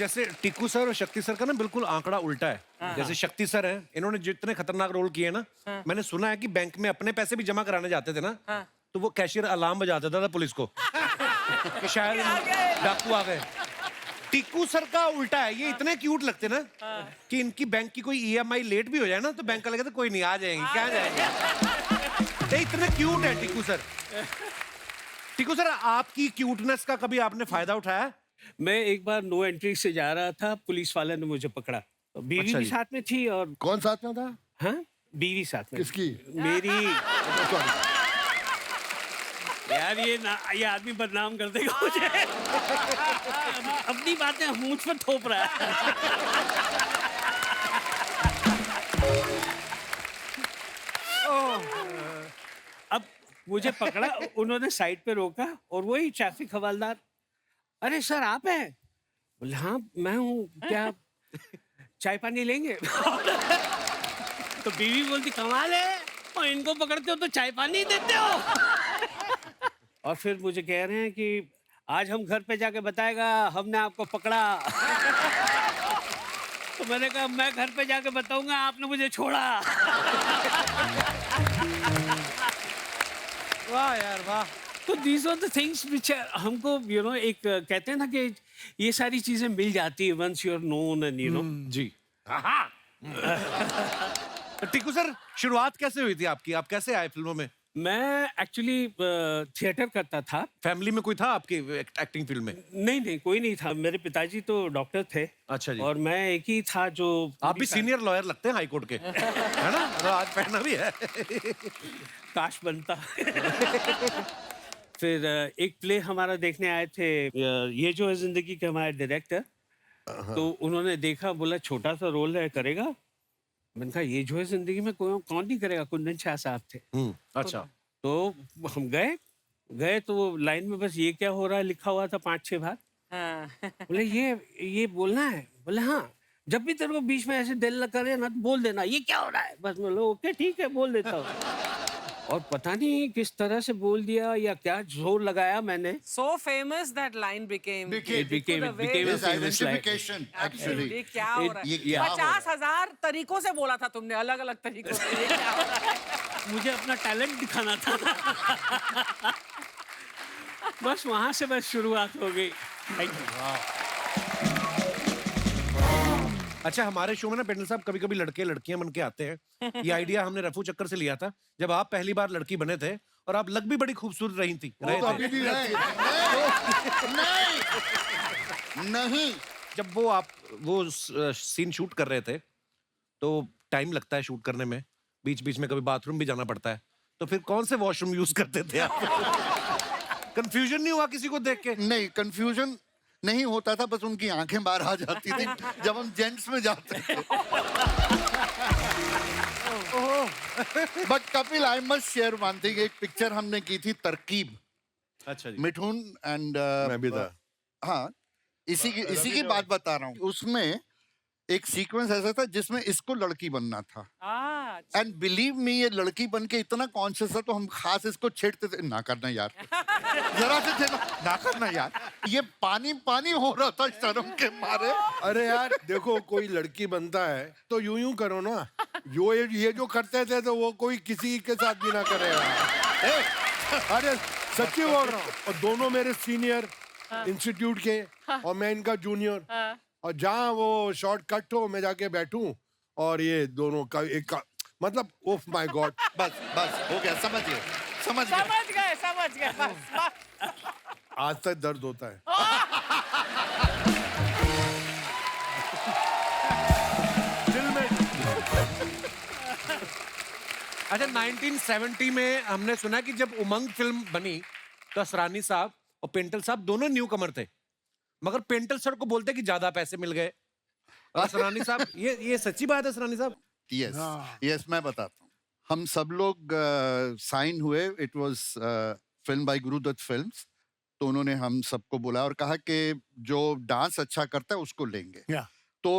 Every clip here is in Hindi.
जैसे टीकू सर और शक्ति सर का ना बिल्कुल आंकड़ा उल्टा है। जैसे शक्ति सर हैं, इन्होंने जितने खतरनाक रोल किए ना, मैंने सुना है कि बैंक में अपने पैसे भी जमा कराने जाते थे ना, तो वो कैशियर अलार्म बजा देता था पुलिस को कि शायद डाकू आ गए। टीकू सर का उल्टा है, ये इतने क्यूट लगते ना कि इनकी बैंक की कोई ईएमआई लेट भी हो जाए ना तो बैंक वाले कहते कोई नहीं, आ जाएंगे, क्या जाएंगे। इतने क्यूट है टीकू सर। टीकू सर, आपकी क्यूटनेस का कभी आपने फायदा उठाया? मैं एक बार नो एंट्री से जा रहा था, पुलिस वाले ने मुझे पकड़ा। बीवी अच्छा भी जी। साथ में थी और कौन साथ में था? हाँ, बीवी साथ में। किसकी? मेरी। सॉरी। यार ये आदमी बदनाम कर देगा मुझे। अपनी बातें मुझ पर थोप रहा है। अब मुझे पकड़ा, उन्होंने साइड पे रोका और वही ट्रैफिक हवलदार, अरे सर आप हैं? बोले हाँ मैं हूँ, क्या चाय पानी लेंगे? तो बीवी बोलती कमाल है, और इनको पकड़ते हो तो चाय पानी देते हो। और फिर मुझे कह रहे हैं कि आज हम घर पे जाके बताएगा हमने आपको पकड़ा। तो मैंने कहा मैं घर पे जाके बताऊंगा आपने मुझे छोड़ा। वाह यार वाह। तो these are the things which हमको एक कहते हैं ना कि ये सारी चीजें मिल जाती है once you are known and जी। टीकू सर, शुरुआत कैसे हुई थी आपकी? आप कैसे आए फिल्मों में? मैं एक्चुअली थिएटर करता था। फैमिली में कोई था आपकी एक्टिंग फील्ड में? नहीं कोई नहीं था, मेरे पिताजी तो डॉक्टर थे। अच्छा जी। और मैं एक ही था जो। आप भी सीनियर लॉयर लगते हैं हाई कोर्ट के, है ना? तो आज पहना भी है। काश बनता। फिर एक प्ले हमारा देखने आए थे, ये जो है जिंदगी के हमारे डायरेक्टर। तो उन्होंने देखा, बोला छोटा सा रोल है, करेगा? मैंने कहा ये जो है जिंदगी में कौन नहीं करेगा, कुंदन शाह साहब थे। अच्छा। तो हम गए तो वो लाइन में बस ये क्या हो रहा है लिखा हुआ था 5-6 बार। बोले ये बोलना है? बोले हाँ, जब भी तेरे को बीच में ऐसे दिल करे ना तो बोल देना ये क्या हो रहा है, बस बोलो ओके ठीक है बोल देता हूँ। और पता नहीं किस तरह से बोल दिया या क्या जोर लगाया मैंने। So famous that line became. It became a His famous line. identification actually. ये क्या हो रहा ये है? क्या हो रहा है? 50,000 तरीकों से बोला था तुमने, अलग अलग तरीकों से। ये क्या हो रहा है? मुझे अपना टैलेंट दिखाना था। बस वहां से बस शुरुआत हो गई। Thank you. अच्छा, हमारे शो में ना पेंडल साहब कभी कभी लड़के लड़कियां बन के आते हैं। ये आइडिया हमने रफू चक्कर से लिया था जब आप पहली बार लड़की बने थे, और आप लग भी बड़ी खूबसूरत रही थी। वो तो अभी भी रहे। नहीं। जब वो सीन शूट कर रहे थे तो टाइम लगता है शूट करने में, बीच बीच में कभी बाथरूम भी जाना पड़ता है, तो फिर कौन से वॉशरूम यूज करते थे आप? कंफ्यूजन नहीं हुआ किसी को देख के? नहीं, कंफ्यूजन नहीं होता था, बस उनकी आंखें बाहर आ जाती थी जब हम जेंट्स में जाते थे। But Kapil, I must share one thing. एक पिक्चर हमने की थी तरकीब, अच्छा जी। मिठुन एंड मैं भी था। हाँ, इसी की बात बता रहा हूँ। उसमें एक सीक्वेंस ऐसा था जिसमें इसको लड़की बनना था। एंड बिलीव मी, ये लड़की बन के इतना कॉन्शियस था तो हम खास इसको छेड़ते थे, ना करना यार, जरा से थे ना करना यार। ये पानी पानी हो रहा था शर्म के मारे। अरे यार देखो, कोई लड़की बनता है तो यूं करो ना, ये जो करते थे तो वो कोई किसी के साथ भी ना करेगा। अरे सच्ची बोल रहा हूँ। और दोनों मेरे सीनियर इंस्टीट्यूट के और मैं इनका जूनियर, और जहाँ वो शॉर्ट कट हो मैं जाके बैठूं और ये दोनों का एक मतलब ओह माय गॉड। बस हो गया, समझ गए। समझ गए बस। आज तक दर्द होता है। दिल में। अच्छा, 1970 में हमने सुना कि जब उमंग फिल्म बनी तो असरानी साहब और पेंटल साहब दोनों न्यू कमर थे, मगर पेंटल सर को बोलते कि ज्यादा पैसे मिल गए। असरानी साहब, ये सच्ची बात है असरानी साहब? यस, मैं बताता हूँ। हम सब लोग साइन हुए, it was film by Guru Dutt films. तो उन्होंने हम सबको बुलाया और कहा कि जो डांस अच्छा करता है उसको लेंगे। तो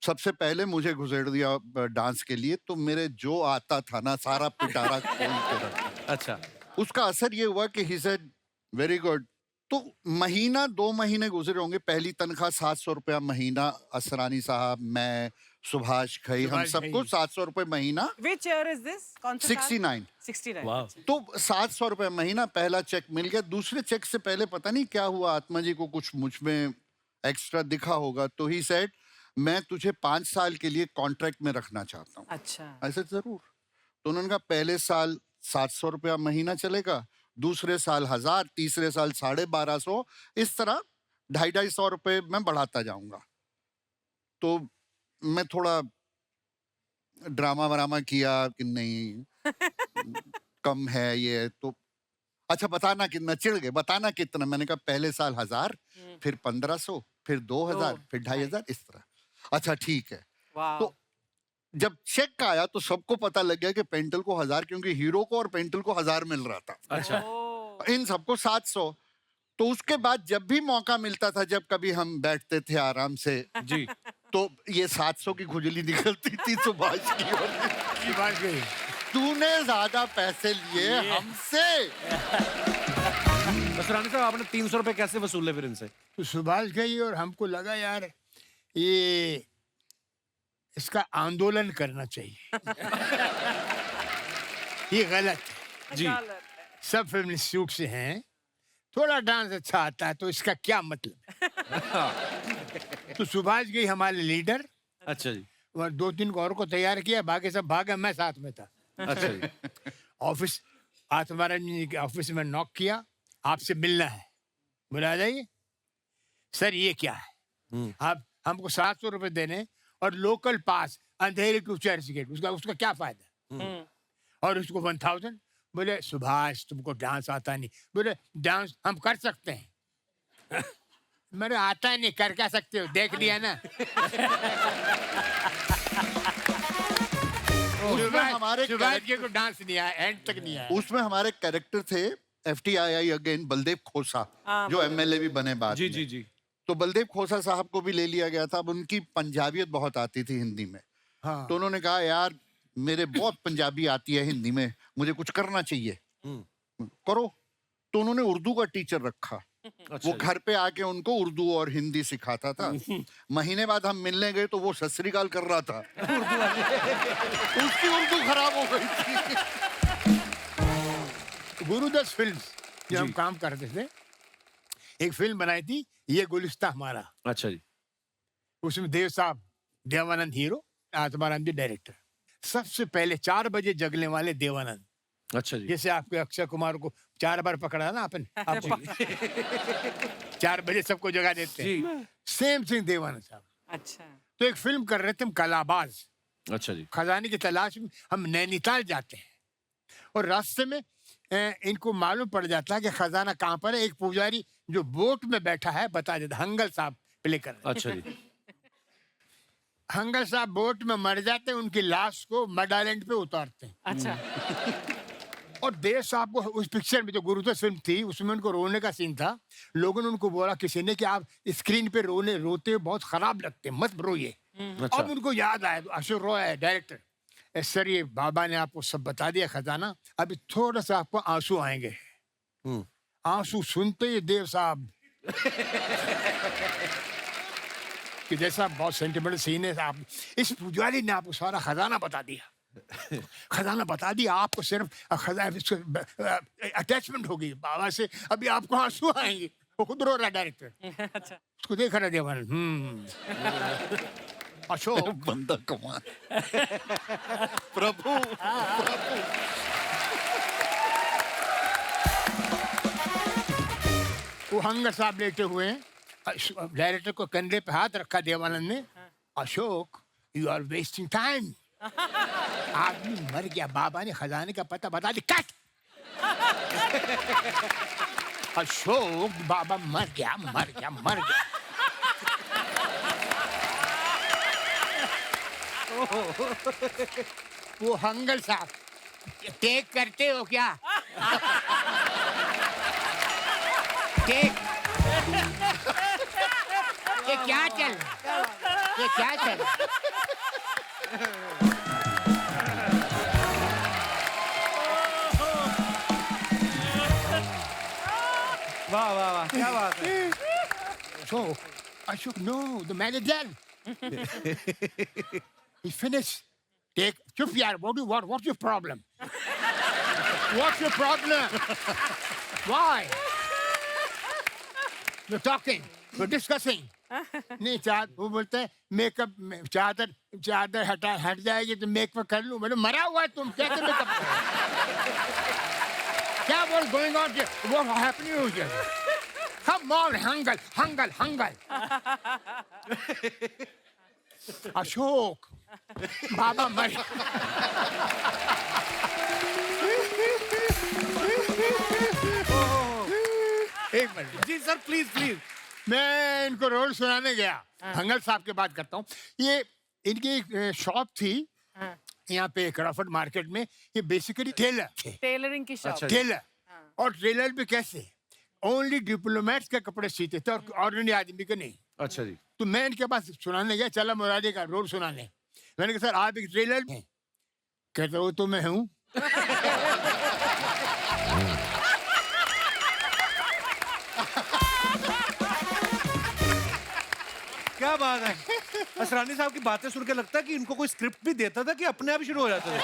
सबसे पहले मुझे घुसेड़ दिया डांस के लिए, तो मेरे जो आता था ना सारा पिटारा खोल के रखा। अच्छा। उसका असर ये हुआ कि ही सेड वेरी गुड, तो महीना 2 महीने गुजरे होंगे, पहली तनख्वाह 700 रुपया महीना, असरानी साहब, मैं, सुभाष घई, हम सुभाष सबको घई। 700 रुपए महीना। Which year is this? कौन सा साल? 69। 69। वाह। तो 700 रुपए महीना पहला चेक मिल गया। दूसरे चेक से पहले पता नहीं क्या हुआ, आत्मा जी को कुछ मुझ में एक्स्ट्रा दिखा होगा, तो ही सेड मैं तुझे 5 साल के लिए कॉन्ट्रैक्ट में रखना चाहता हूँ। अच्छा। ऐसे जरूर। तो उन्होंने कहा पहले साल 700 रुपया महीना चलेगा, दूसरे साल 1000, तीसरे साल 1250, इस तरह 250 रुपए मैं बढ़ाता जाऊंगा। तो मैं थोड़ा ड्रामा वरामा किया कि नहीं कम है ये, तो अच्छा बताना कितना, चिढ़ गए, बताना कितना। मैंने कहा पहले साल 1000, फिर 1500, फिर 2000, फिर 2500, इस तरह। अच्छा ठीक है। वाह। तो जब चेक आया तो सबको पता लग गया कि पेंटल को 1000, क्योंकि हीरो को और पेंटल को 1000 मिल रहा था, अच्छा। ओह। इन सबको 700। तो उसके बाद जब भी मौका मिलता था, जब कभी हम बैठते थे आराम से, जी। तो ये 700 की खुजली निकलती थी सुभाष की, और सुभाष घई। तूने ज्यादा पैसे लिए हमसे। असरानी साहब, आपने 300 रुपए कैसे वसूले फिर इनसे? तो सुभाष घई और हमको लगा यार ये इसका आंदोलन करना चाहिए। ये गलत है। जी। गलत है। सब फिल्म इंस्टीट्यूट से हैं, थोड़ा डांस अच्छा आता है तो इसका क्या मतलब है? तो सुभाष घई हमारे लीडर, अच्छा जी। और 2-3 को और को तैयार किया, बाकी सब भागे, मैं साथ में था। अच्छा जी। ऑफिस, आत्माराम जी के ऑफिस में नॉक किया, आपसे मिलना है, बुला जाइए। सर ये क्या है, आप हमको 700 रुपए देने और लोकल पास अंधेरे टू चर्च गेट, उसका क्या फायदा? और उसको 1000। बोले सुभाष तुमको डांस आता नहीं। बोले डांस हम कर सकते हैं। मेरे आता नहीं, कर क्या सकते हो, देख लिया ना। उसमें हमारे सुभाष जी को डांस नहीं आया, एंड तक नहीं आया। उसमें हमारे कैरेक्टर थे FTII अगेन बलदेव खोसा, जो MLA भी बने बाद जी में। जी जी। तो बलदेव खोसा साहब को भी ले लिया गया था। अब उनकी पंजाबियत बहुत आती थी हिंदी में, हाँ। तो उन्होंने कहा यार मेरे बहुत पंजाबी आती है हिंदी में, मुझे कुछ करना चाहिए, करो। तो उन्होंने उर्दू का टीचर रखा। अच्छा वो जी। घर पे आके उनको उर्दू और हिंदी सिखाता था। महीने बाद हम मिलने गए तो वो सत श्री अकाल कर रहा था। उसकी उर्दू खराब हो गई थी। गुरुदत्त फिल्म्स जब हम काम करते थे, एक फिल्म बनाई थी ये गुलिस्ता हमारा, अच्छा जी। उसमें देव साहब, देवानंद हीरो, आत्माराम जी डायरेक्टर। सबसे पहले 4 बजे जगने वाले देवानंद, अच्छा जी। जैसे आपके अक्षय कुमार को 4 बार पकड़ा ना अपन, आप 4 बजे सबको जगा देते जी। हैं, सेम थिंग देवानंद साहब। अच्छा। तो एक फिल्म कर रहे थे हम, कलाबाज, अच्छा जी। खजाने की तलाश में। हम नैनीताल जाते हैं और रास्ते में इनको मालूम पड़ जाता है कि खजाना कहाँ पर है। एक पुजारी जो बोट में बैठा है बता देता, हंगल साहब प्ले कर रहे हैं। अच्छा जी। हंगल साहब बोट में मर जाते हैं, उनकी लाश को मड आइलैंड पे उतारते हैं। अच्छा। और देव साहब को उस पिक्चर में, जो गुरुदत्त फिल्म थी, उसमें उनको रोने का सीन था। लोगों ने उनको बोला किसी ने कि आप स्क्रीन पे रोते हुए बहुत खराब लगते हैं, मत रोइए। अच्छा। अब उनको याद आया, तो अशोक रॉय है डायरेक्टर, सर ये बाबा ने आपको सब बता दिया खजाना, अभी थोड़ा सा आपको आंसू आएंगे। आंसू सुनते ही देव साहब कि जैसा बहुत सेंटिमेंटल सीन है, आप इस पुजारी ने आपको सारा खजाना बता दिया। खजाना बता दिया, आपको सिर्फ अटैचमेंट होगी बाबा से, अभी आपको आंसू आएंगे। वो खुद रो रहा डायरेक्टर, अच्छा। उसको देख रहा देवानंद। अशोक बंदा कमाल। प्रभु वो हंगर साहब लेटे हुए हैं, डायरेक्टर को कंधे पे हाथ रखा देवानंद ने। Ashok you are wasting time. आदमी मर गया, बाबा ने खजाने का पता बता दिया, कट। अशोक बाबा मर गया, मर गया, मर गया। वो हंगल साहब, टेक करते हो क्या? टेक। ये क्या चल, ये क्या चल? वाह वाह वाह, क्या बात है। So I should know the manager. He finished. Take chup yaar. What's your problem? What's your problem? Why? We're talking. We're discussing. नहीं वो बोलते हैं मेकअप चादर हट जाएगी तो मेकअप कर लूं। मैंने मरा हुआ है तुम कैसे मेकअप क्या what's going on here? What happening here? Come on, Hangal. Ashok, Baba Mari. एक मिनट जी सर, प्लीज प्लीज। मैं इनको रोल सुनाने गया। हंगल साहब की बात करता हूँ। ये इनकी एक शॉप थी यहाँ पे क्रॉफर्ड मार्केट में। ये बेसिकली टेलर थे। टेलरिंग की शॉप। अच्छा। टेलर और टेलर भी कैसे ओनली डिप्लोमेट्स के कपड़े सीते थे और ऑर्डिनरी आदमी के नहीं। अच्छा जी। तो मैं इनके पास सुनाने गया, चला मुरारी का रोल सुनाने। मैंने कहा सर आप एक टेलर हैं? कहते वो तो मैं हूँ। क्या बात है। असरानी साहब की बातें सुन के लगता है कि इनको कोई स्क्रिप्ट भी देता था कि अपने आप ही शुरू हो जाते थे।